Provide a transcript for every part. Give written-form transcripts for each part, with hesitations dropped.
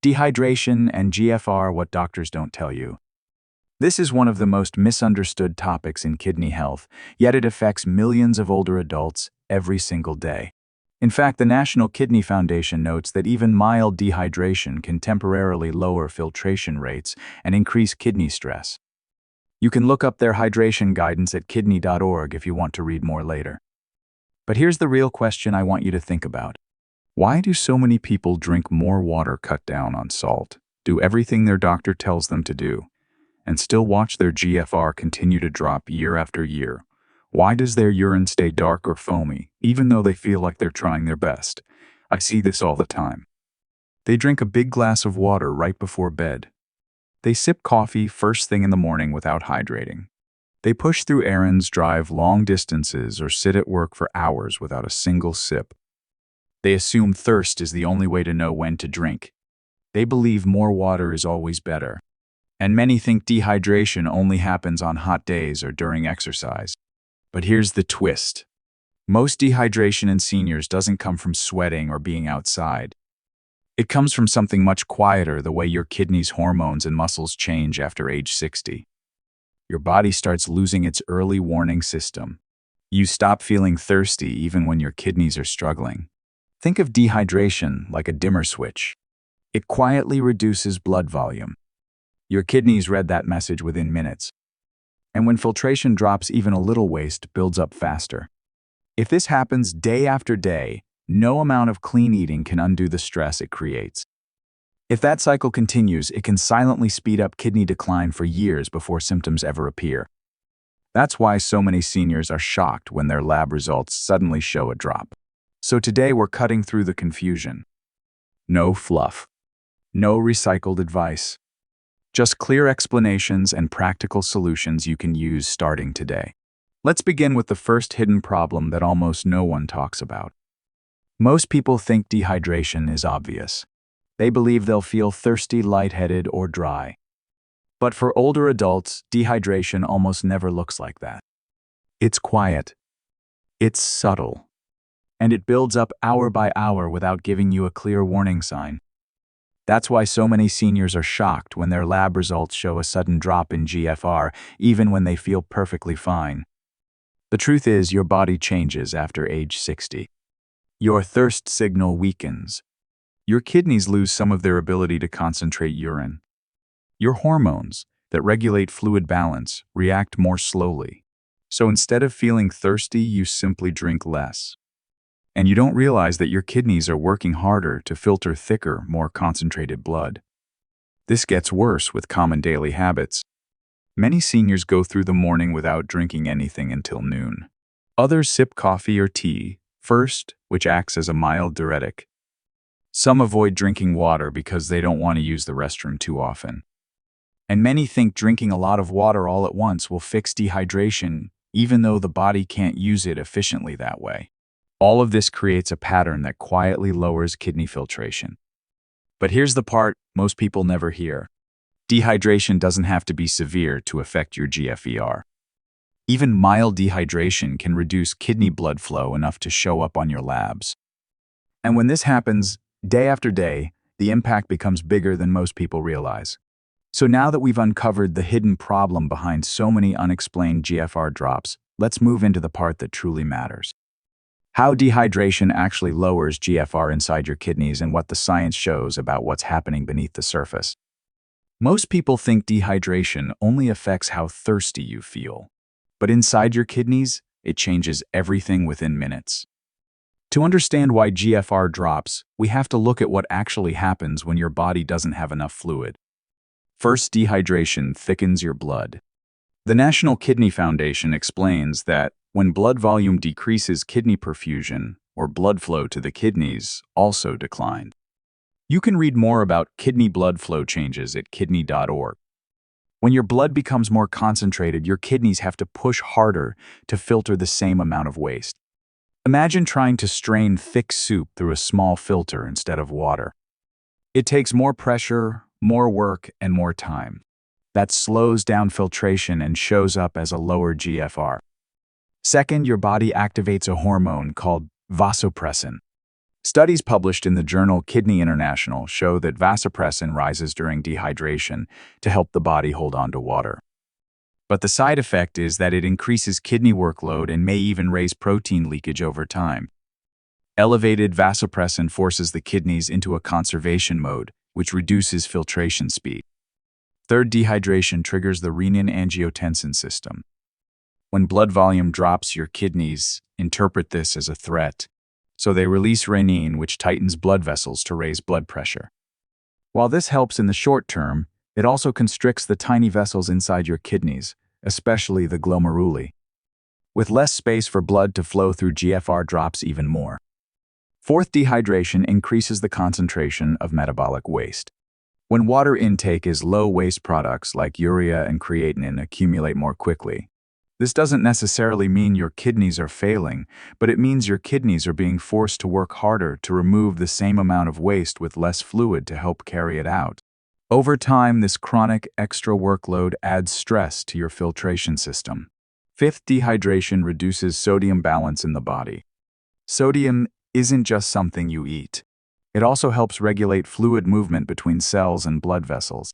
Dehydration and GFR, what doctors don't tell you. This is one of the most misunderstood topics in kidney health, yet it affects millions of older adults every single day. In fact, the National Kidney Foundation notes that even mild dehydration can temporarily lower filtration rates and increase kidney stress. You can look up their hydration guidance at kidney.org if you want to read more later. But here's the real question I want you to think about. Why do so many people drink more water, cut down on salt, do everything their doctor tells them to do, and still watch their GFR continue to drop year after year? Why does their urine stay dark or foamy, even though they feel like they're trying their best? I see this all the time. They drink a big glass of water right before bed. They sip coffee first thing in the morning without hydrating. They push through errands, drive long distances, or sit at work for hours without a single sip. They assume thirst is the only way to know when to drink. They believe more water is always better. And many think dehydration only happens on hot days or during exercise. But here's the twist. Most dehydration in seniors doesn't come from sweating or being outside. It comes from something much quieter, the way your kidneys, hormones, and muscles change after age 60. Your body starts losing its early warning system. You stop feeling thirsty even when your kidneys are struggling. Think of dehydration like a dimmer switch. It quietly reduces blood volume. Your kidneys read that message within minutes. And when filtration drops, even a little waste builds up faster. If this happens day after day, no amount of clean eating can undo the stress it creates. If that cycle continues, it can silently speed up kidney decline for years before symptoms ever appear. That's why so many seniors are shocked when their lab results suddenly show a drop. So today we're cutting through the confusion. No fluff. No recycled advice. Just clear explanations and practical solutions you can use starting today. Let's begin with the first hidden problem that almost no one talks about. Most people think dehydration is obvious. They believe they'll feel thirsty, lightheaded, or dry. But for older adults, dehydration almost never looks like that. It's quiet. It's subtle. And it builds up hour by hour without giving you a clear warning sign. That's why so many seniors are shocked when their lab results show a sudden drop in GFR, even when they feel perfectly fine. The truth is, your body changes after age 60. Your thirst signal weakens. Your kidneys lose some of their ability to concentrate urine. Your hormones, that regulate fluid balance, react more slowly. So instead of feeling thirsty, you simply drink less. And you don't realize that your kidneys are working harder to filter thicker, more concentrated blood. This gets worse with common daily habits. Many seniors go through the morning without drinking anything until noon. Others sip coffee or tea first, which acts as a mild diuretic. Some avoid drinking water because they don't want to use the restroom too often. And many think drinking a lot of water all at once will fix dehydration, even though the body can't use it efficiently that way. All of this creates a pattern that quietly lowers kidney filtration. But here's the part most people never hear. Dehydration doesn't have to be severe to affect your GFR. Even mild dehydration can reduce kidney blood flow enough to show up on your labs. And when this happens, day after day, the impact becomes bigger than most people realize. So now that we've uncovered the hidden problem behind so many unexplained GFR drops, let's move into the part that truly matters. How dehydration actually lowers GFR inside your kidneys and what the science shows about what's happening beneath the surface. Most people think dehydration only affects how thirsty you feel. But inside your kidneys, it changes everything within minutes. To understand why GFR drops, we have to look at what actually happens when your body doesn't have enough fluid. First, dehydration thickens your blood. The National Kidney Foundation explains that when blood volume decreases, kidney perfusion, or blood flow to the kidneys, also decline. You can read more about kidney blood flow changes at kidney.org. When your blood becomes more concentrated, your kidneys have to push harder to filter the same amount of waste. Imagine trying to strain thick soup through a small filter instead of water. It takes more pressure, more work, and more time. That slows down filtration and shows up as a lower GFR. Second, your body activates a hormone called vasopressin. Studies published in the journal Kidney International show that vasopressin rises during dehydration to help the body hold on to water. But the side effect is that it increases kidney workload and may even raise protein leakage over time. Elevated vasopressin forces the kidneys into a conservation mode, which reduces filtration speed. Third, dehydration triggers the renin-angiotensin system. When blood volume drops, your kidneys interpret this as a threat, so they release renin, which tightens blood vessels to raise blood pressure. While this helps in the short term, it also constricts the tiny vessels inside your kidneys, especially the glomeruli. With less space for blood to flow through, GFR drops even more. Fourth, dehydration increases the concentration of metabolic waste. When water intake is low, waste products like urea and creatinine accumulate more quickly. This doesn't necessarily mean your kidneys are failing, but it means your kidneys are being forced to work harder to remove the same amount of waste with less fluid to help carry it out. Over time, this chronic extra workload adds stress to your filtration system. Fifth, dehydration reduces sodium balance in the body. Sodium isn't just something you eat. It also helps regulate fluid movement between cells and blood vessels.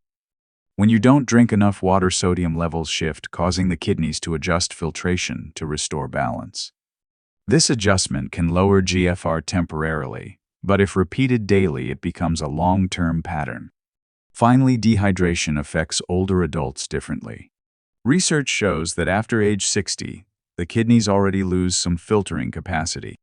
When you don't drink enough water, sodium levels shift, causing the kidneys to adjust filtration to restore balance. This adjustment can lower GFR temporarily, but if repeated daily, it becomes a long-term pattern. Finally, dehydration affects older adults differently. Research shows that after age 60, the kidneys already lose some filtering capacity.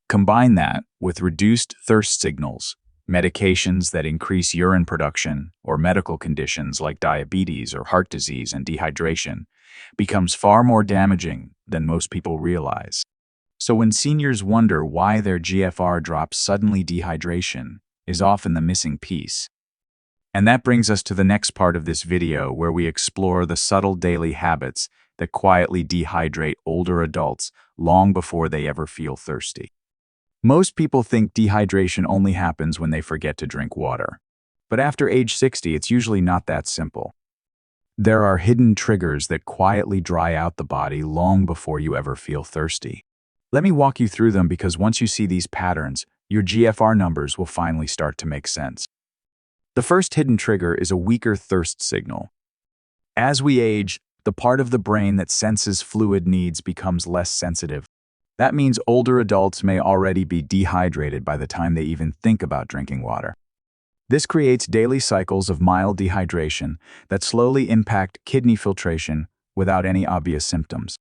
Combine that with reduced thirst signals, medications that increase urine production, or medical conditions like diabetes or heart disease, and dehydration becomes far more damaging than most people realize. So when seniors wonder why their GFR drops suddenly, dehydration is often the missing piece. And that brings us to the next part of this video, where we explore the subtle daily habits that quietly dehydrate older adults long before they ever feel thirsty. Most people think dehydration only happens when they forget to drink water. But after age 60, it's usually not that simple. There are hidden triggers that quietly dry out the body long before you ever feel thirsty. Let me walk you through them, because once you see these patterns, your GFR numbers will finally start to make sense. The first hidden trigger is a weaker thirst signal. As we age, the part of the brain that senses fluid needs becomes less sensitive. That means older adults may already be dehydrated by the time they even think about drinking water. This creates daily cycles of mild dehydration that slowly impact kidney filtration without any obvious symptoms.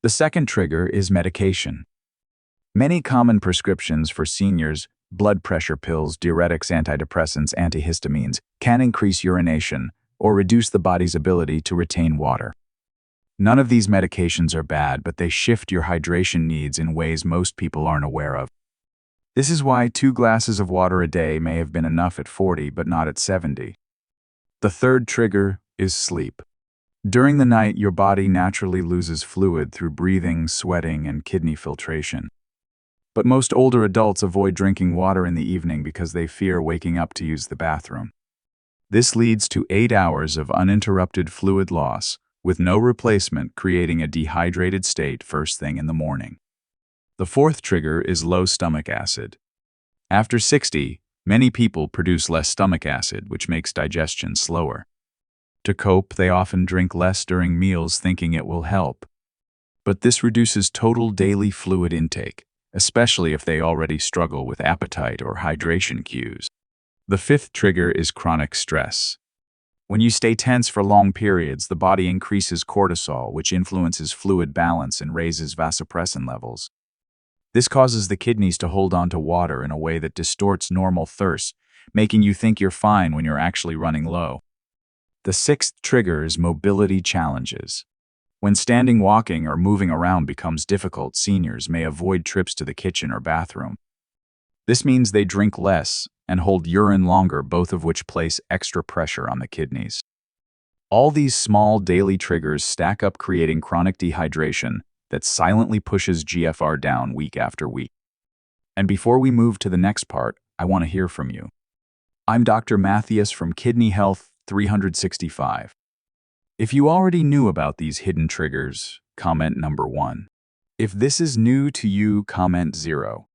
The second trigger is medication. Many common prescriptions for seniors, blood pressure pills, diuretics, antidepressants, antihistamines, can increase urination or reduce the body's ability to retain water. None of these medications are bad, but they shift your hydration needs in ways most people aren't aware of. This is why 2 glasses of water a day may have been enough at 40, but not at 70. The third trigger is sleep. During the night, your body naturally loses fluid through breathing, sweating, and kidney filtration. But most older adults avoid drinking water in the evening because they fear waking up to use the bathroom. This leads to 8 hours of uninterrupted fluid loss, with no replacement, creating a dehydrated state first thing in the morning. The fourth trigger is low stomach acid. After 60, many people produce less stomach acid, which makes digestion slower. To cope, they often drink less during meals, thinking it will help. But this reduces total daily fluid intake, especially if they already struggle with appetite or hydration cues. The fifth trigger is chronic stress. When you stay tense for long periods, the body increases cortisol, which influences fluid balance and raises vasopressin levels. This causes the kidneys to hold on to water in a way that distorts normal thirst, making you think you're fine when you're actually running low. The sixth trigger is mobility challenges. When standing, walking, or moving around becomes difficult, seniors may avoid trips to the kitchen or bathroom. This means they drink less and hold urine longer, both of which place extra pressure on the kidneys. All these small daily triggers stack up, creating chronic dehydration that silently pushes GFR down week after week. And before we move to the next part, I want to hear from you. I'm Dr. Matthias from Kidney Health 365. If you already knew about these hidden triggers, comment number 1. If this is new to you, comment 0.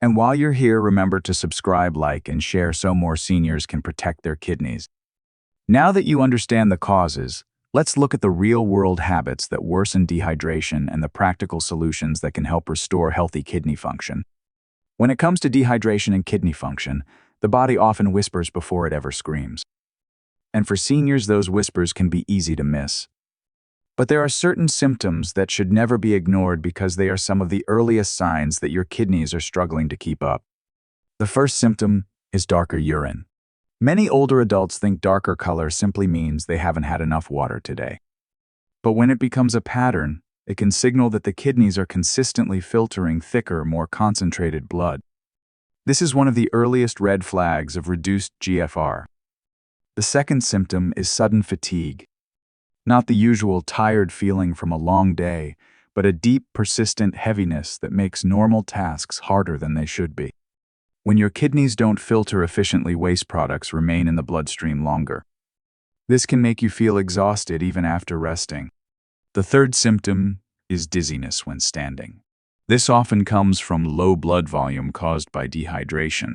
And while you're here, remember to subscribe, like, and share so more seniors can protect their kidneys. Now that you understand the causes, let's look at the real-world habits that worsen dehydration and the practical solutions that can help restore healthy kidney function. When it comes to dehydration and kidney function, the body often whispers before it ever screams. And for seniors, those whispers can be easy to miss. But there are certain symptoms that should never be ignored because they are some of the earliest signs that your kidneys are struggling to keep up. The first symptom is darker urine. Many older adults think darker color simply means they haven't had enough water today. But when it becomes a pattern, it can signal that the kidneys are consistently filtering thicker, more concentrated blood. This is one of the earliest red flags of reduced GFR. The second symptom is sudden fatigue. Not the usual tired feeling from a long day, but a deep, persistent heaviness that makes normal tasks harder than they should be. When your kidneys don't filter efficiently, waste products remain in the bloodstream longer. This can make you feel exhausted even after resting. The third symptom is dizziness when standing. This often comes from low blood volume caused by dehydration.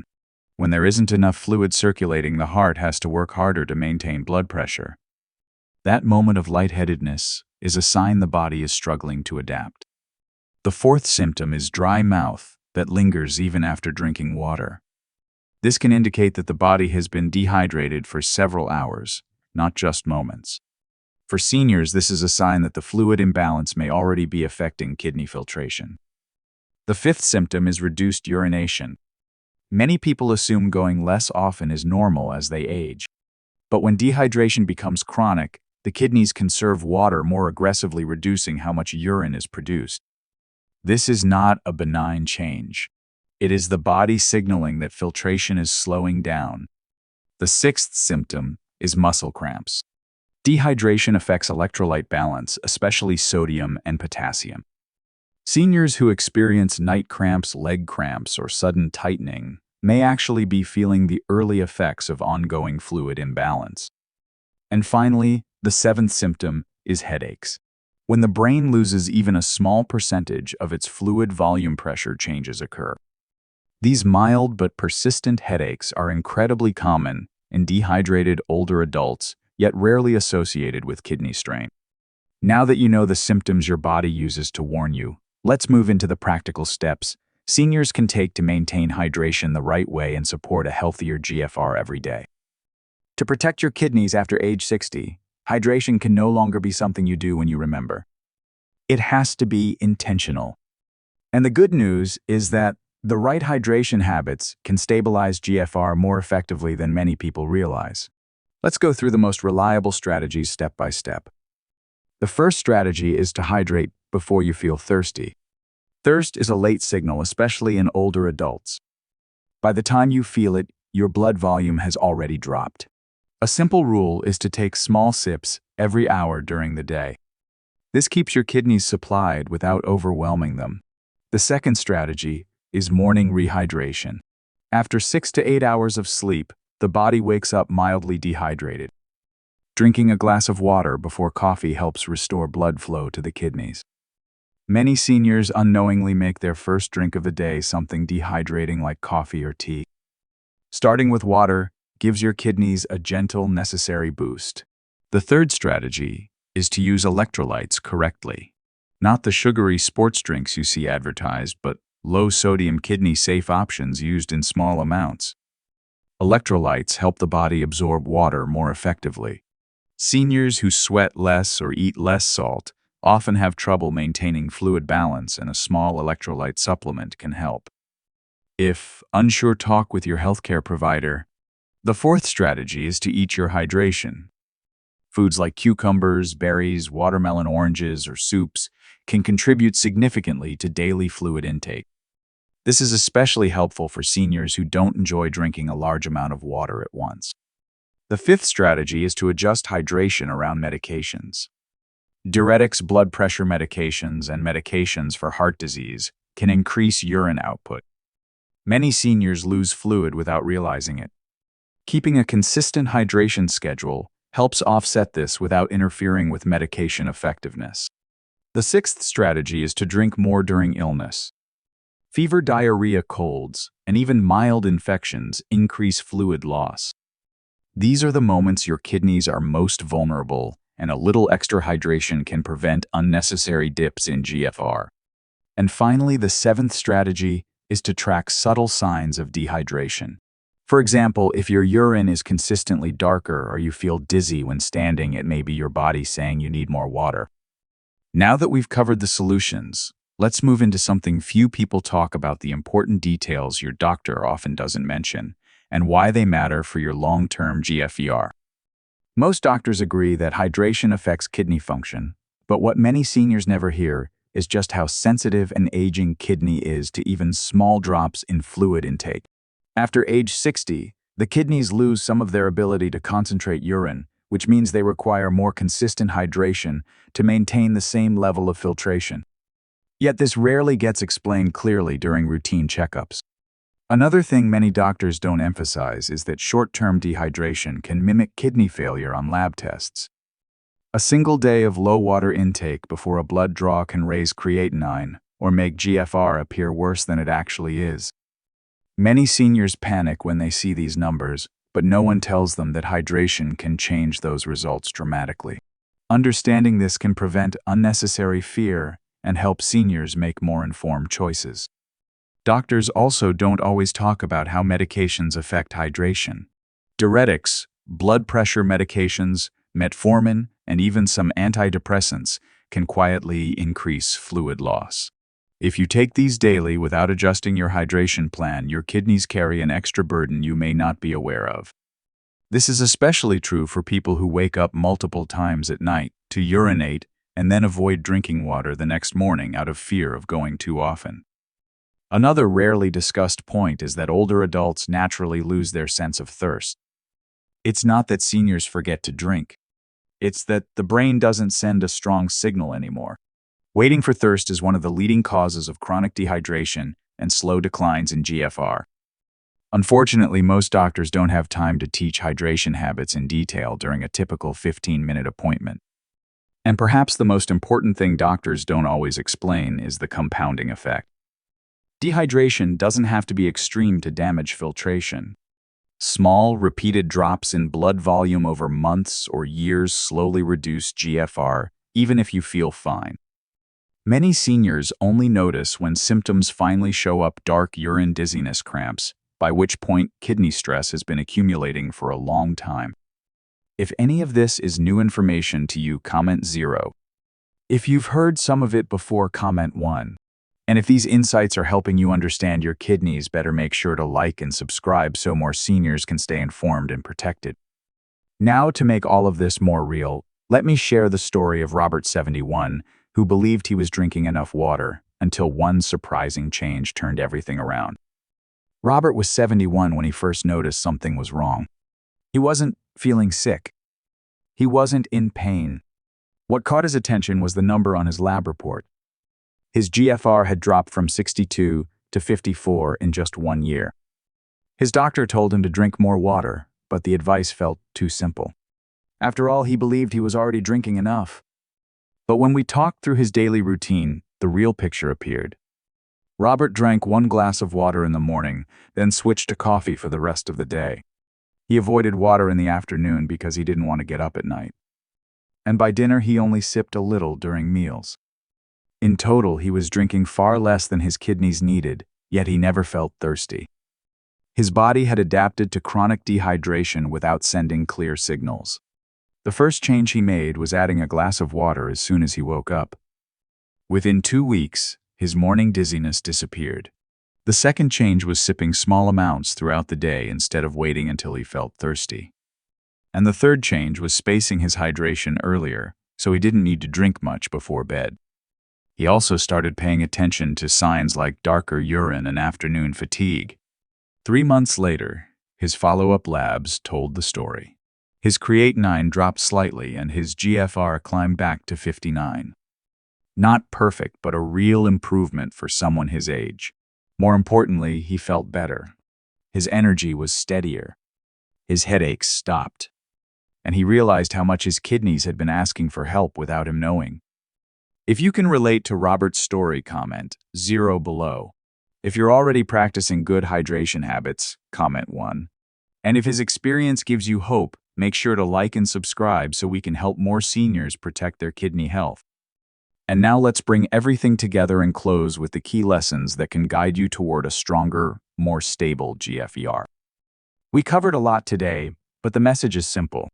When there isn't enough fluid circulating, the heart has to work harder to maintain blood pressure. That moment of lightheadedness is a sign the body is struggling to adapt. The fourth symptom is dry mouth that lingers even after drinking water. This can indicate that the body has been dehydrated for several hours, not just moments. For seniors, this is a sign that the fluid imbalance may already be affecting kidney filtration. The fifth symptom is reduced urination. Many people assume going less often is normal as they age. But when dehydration becomes chronic, the kidneys conserve water more aggressively, reducing how much urine is produced. This is not a benign change. It is the body signaling that filtration is slowing down. The sixth symptom is muscle cramps. Dehydration affects electrolyte balance, especially sodium and potassium. Seniors who experience night cramps, leg cramps, or sudden tightening may actually be feeling the early effects of ongoing fluid imbalance. And finally, the seventh symptom is headaches. When the brain loses even a small percentage of its fluid volume, pressure changes occur. These mild but persistent headaches are incredibly common in dehydrated older adults, yet rarely associated with kidney strain. Now that you know the symptoms your body uses to warn you, let's move into the practical steps seniors can take to maintain hydration the right way and support a healthier GFR every day. To protect your kidneys after age 60, hydration can no longer be something you do when you remember. It has to be intentional. And the good news is that the right hydration habits can stabilize GFR more effectively than many people realize. Let's go through the most reliable strategies step by step. The first strategy is to hydrate before you feel thirsty. Thirst is a late signal, especially in older adults. By the time you feel it, your blood volume has already dropped. A simple rule is to take small sips every hour during the day. This keeps your kidneys supplied without overwhelming them. The second strategy is morning rehydration. After 6 to 8 hours of sleep, the body wakes up mildly dehydrated. Drinking a glass of water before coffee helps restore blood flow to the kidneys. Many seniors unknowingly make their first drink of the day something dehydrating like coffee or tea. Starting with water gives your kidneys a gentle, necessary boost. The third strategy is to use electrolytes correctly. Not the sugary sports drinks you see advertised, but low-sodium kidney-safe options used in small amounts. Electrolytes help the body absorb water more effectively. Seniors who sweat less or eat less salt often have trouble maintaining fluid balance, and a small electrolyte supplement can help. If unsure, talk with your healthcare provider. The fourth strategy is to eat your hydration. Foods like cucumbers, berries, watermelon, oranges, or soups can contribute significantly to daily fluid intake. This is especially helpful for seniors who don't enjoy drinking a large amount of water at once. The fifth strategy is to adjust hydration around medications. Diuretics, blood pressure medications, and medications for heart disease can increase urine output. Many seniors lose fluid without realizing it. Keeping a consistent hydration schedule helps offset this without interfering with medication effectiveness. The sixth strategy is to drink more during illness. Fever, diarrhea, colds, and even mild infections increase fluid loss. These are the moments your kidneys are most vulnerable, and a little extra hydration can prevent unnecessary dips in GFR. And finally, the seventh strategy is to track subtle signs of dehydration. For example, if your urine is consistently darker or you feel dizzy when standing, it may be your body saying you need more water. Now that we've covered the solutions, let's move into something few people talk about: the important details your doctor often doesn't mention, and why they matter for your long-term GFR. Most doctors agree that hydration affects kidney function, but what many seniors never hear is just how sensitive an aging kidney is to even small drops in fluid intake. After age 60, the kidneys lose some of their ability to concentrate urine, which means they require more consistent hydration to maintain the same level of filtration. Yet this rarely gets explained clearly during routine checkups. Another thing many doctors don't emphasize is that short-term dehydration can mimic kidney failure on lab tests. A single day of low water intake before a blood draw can raise creatinine or make GFR appear worse than it actually is. Many seniors panic when they see these numbers, but no one tells them that hydration can change those results dramatically. Understanding this can prevent unnecessary fear and help seniors make more informed choices. Doctors also don't always talk about how medications affect hydration. Diuretics, blood pressure medications, metformin, and even some antidepressants can quietly increase fluid loss. If you take these daily without adjusting your hydration plan, your kidneys carry an extra burden you may not be aware of. This is especially true for people who wake up multiple times at night to urinate and then avoid drinking water the next morning out of fear of going too often. Another rarely discussed point is that older adults naturally lose their sense of thirst. It's not that seniors forget to drink. It's that the brain doesn't send a strong signal anymore. Waiting for thirst is one of the leading causes of chronic dehydration and slow declines in GFR. Unfortunately, most doctors don't have time to teach hydration habits in detail during a typical 15-minute appointment. And perhaps the most important thing doctors don't always explain is the compounding effect. Dehydration doesn't have to be extreme to damage filtration. Small, repeated drops in blood volume over months or years slowly reduce GFR, even if you feel fine. Many seniors only notice when symptoms finally show up: dark urine, dizziness, cramps, by which point kidney stress has been accumulating for a long time. If any of this is new information to you, comment 0. If you've heard some of it before, comment 1. And if these insights are helping you understand your kidneys better, make sure to like and subscribe so more seniors can stay informed and protected. Now, to make all of this more real, let me share the story of Robert, 71, who believed he was drinking enough water until one surprising change turned everything around. Robert was 71 when he first noticed something was wrong. He wasn't feeling sick. He wasn't in pain. What caught his attention was the number on his lab report. His GFR had dropped from 62 to 54 in just 1 year. His doctor told him to drink more water, but the advice felt too simple. After all, he believed he was already drinking enough. But when we talked through his daily routine, the real picture appeared. Robert drank 1 glass of water in the morning, then switched to coffee for the rest of the day. He avoided water in the afternoon because he didn't want to get up at night. And by dinner, he only sipped a little during meals. In total, he was drinking far less than his kidneys needed, yet he never felt thirsty. His body had adapted to chronic dehydration without sending clear signals. The first change he made was adding a glass of water as soon as he woke up. Within 2 weeks, his morning dizziness disappeared. The second change was sipping small amounts throughout the day instead of waiting until he felt thirsty. And the third change was spacing his hydration earlier, so he didn't need to drink much before bed. He also started paying attention to signs like darker urine and afternoon fatigue. 3 months later, his follow-up labs told the story. His creatinine dropped slightly and his GFR climbed back to 59. Not perfect, but a real improvement for someone his age. More importantly, he felt better. His energy was steadier. His headaches stopped. And he realized how much his kidneys had been asking for help without him knowing. If you can relate to Robert's story, comment 0 below. If you're already practicing good hydration habits, comment 1. And if his experience gives you hope, make sure to like and subscribe so we can help more seniors protect their kidney health. And now let's bring everything together and close with the key lessons that can guide you toward a stronger, more stable GFR. We covered a lot today, but the message is simple.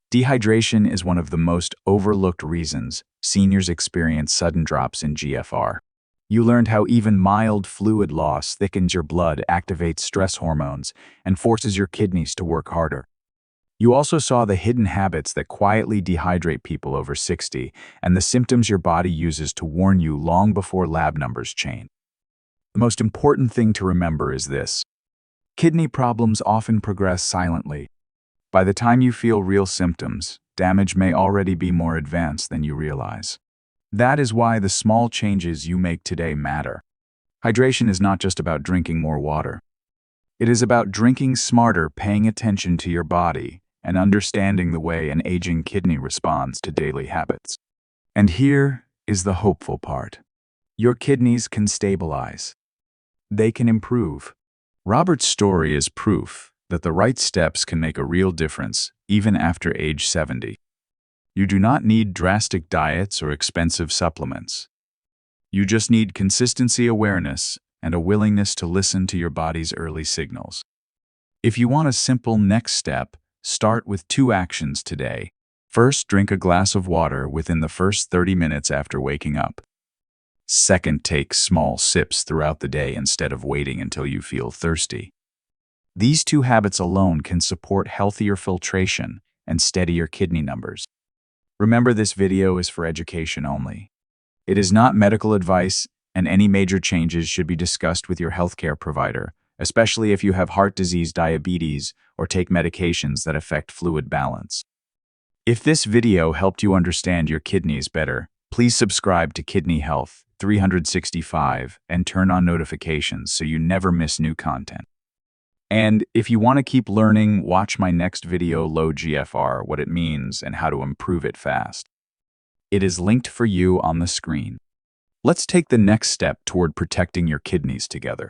Dehydration is one of the most overlooked reasons seniors experience sudden drops in GFR. You learned how even mild fluid loss thickens your blood, activates stress hormones, and forces your kidneys to work harder. You also saw the hidden habits that quietly dehydrate people over 60 and the symptoms your body uses to warn you long before lab numbers change. The most important thing to remember is this. Kidney problems often progress silently. By the time you feel real symptoms, damage may already be more advanced than you realize. That is why the small changes you make today matter. Hydration is not just about drinking more water. It is about drinking smarter, paying attention to your body, and understanding the way an aging kidney responds to daily habits. And here is the hopeful part. Your kidneys can stabilize. They can improve. Robert's story is proof that the right steps can make a real difference, even after age 70. You do not need drastic diets or expensive supplements. You just need consistency, awareness, and a willingness to listen to your body's early signals. If you want a simple next step, start with 2 actions today. First, drink a glass of water within the first 30 minutes after waking up. Second, take small sips throughout the day instead of waiting until you feel thirsty. These 2 habits alone can support healthier filtration and steadier kidney numbers. Remember, this video is for education only. It is not medical advice, and any major changes should be discussed with your healthcare provider, especially if you have heart disease, diabetes, or take medications that affect fluid balance. If this video helped you understand your kidneys better, please subscribe to Kidney Health 365 and turn on notifications so you never miss new content. And if you want to keep learning, watch my next video, Low GFR, what it means and how to improve it fast. It is linked for you on the screen. Let's take the next step toward protecting your kidneys together.